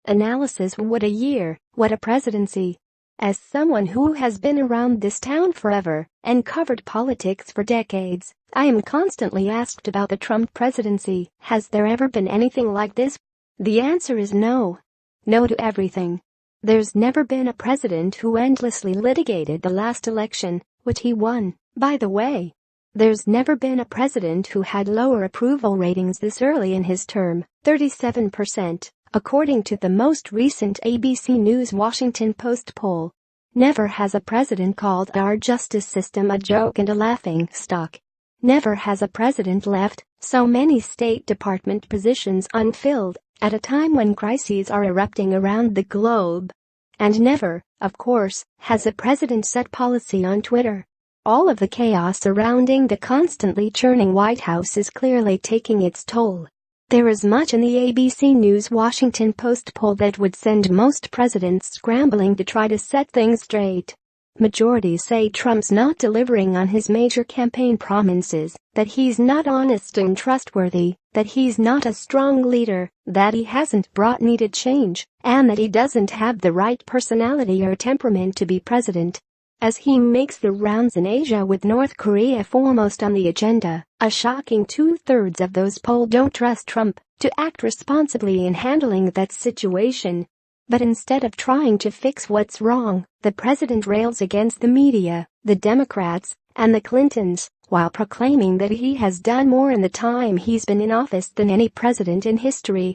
Analysis: what a year, what a presidency. As someone who has been around this town forever and covered politics for decades, I am constantly asked about the Trump presidency. Has there ever been anything like this? The answer is no. No to everything. There's never been a president who endlessly litigated the last election, which he won, by the way. There's never been a president who had lower approval ratings this early in his term, 37%, according to the most recent ABC News Washington Post poll. Never has a president called our justice system a joke and a laughing stock. Never has a president left so many State Department positions unfilled at a time when crises are erupting around the globe. And never, of course, has a president set policy on Twitter. All of the chaos surrounding the constantly churning White House is clearly taking its toll. There is much in the ABC News Washington Post poll that would send most presidents scrambling to try to set things straight. Majorities say Trump's not delivering on his major campaign promises, that he's not honest and trustworthy, that he's not a strong leader, that he hasn't brought needed change, and that he doesn't have the right personality or temperament to be president. As he makes the rounds in Asia with North Korea foremost on the agenda, a shocking 2/3 of those polled don't trust Trump to act responsibly in handling that situation. But instead of trying to fix what's wrong, the president rails against the media, the Democrats, and the Clintons, while proclaiming that he has done more in the time he's been in office than any president in history.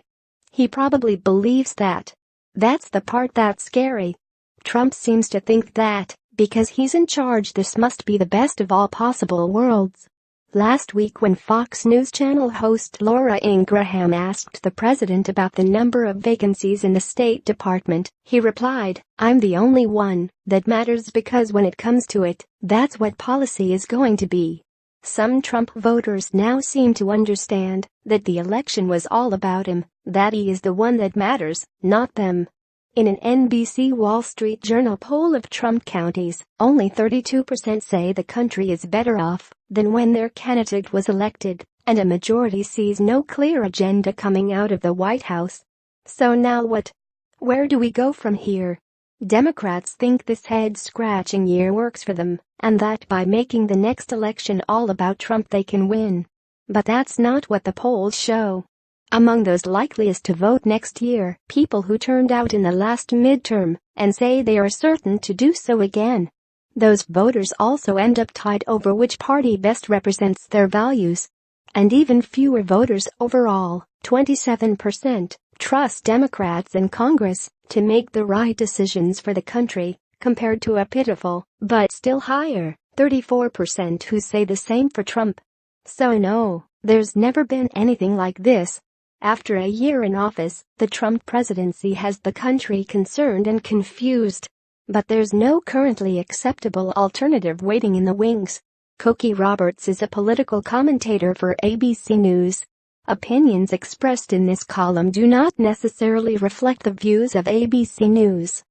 He probably believes that. That's the part that's scary. Trump seems to think that, because he's in charge, this must be the best of all possible worlds. Last week, when Fox News Channel host Laura Ingraham asked the president about the number of vacancies in the State Department, he replied, "I'm the only one that matters because when it comes to it, that's what policy is going to be." Some Trump voters now seem to understand that the election was all about him, that he is the one that matters, not them. In an NBC Wall Street Journal poll of Trump counties, only 32% say the country is better off than when their candidate was elected, and a majority sees no clear agenda coming out of the White House. So now what? Where do we go from here? Democrats think this head-scratching year works for them, and that by making the next election all about Trump they can win. But that's not what the polls show. Among those likeliest to vote next year, people who turned out in the last midterm and say they are certain to do so again. Those voters also end up tied over which party best represents their values. And even fewer voters overall, 27%, trust Democrats in Congress to make the right decisions for the country, compared to a pitiful, but still higher, 34% who say the same for Trump. So no, there's never been anything like this. After a year in office, the Trump presidency has the country concerned and confused. But there's no currently acceptable alternative waiting in the wings. Cokie Roberts is a political commentator for ABC News. Opinions expressed in this column do not necessarily reflect the views of ABC News.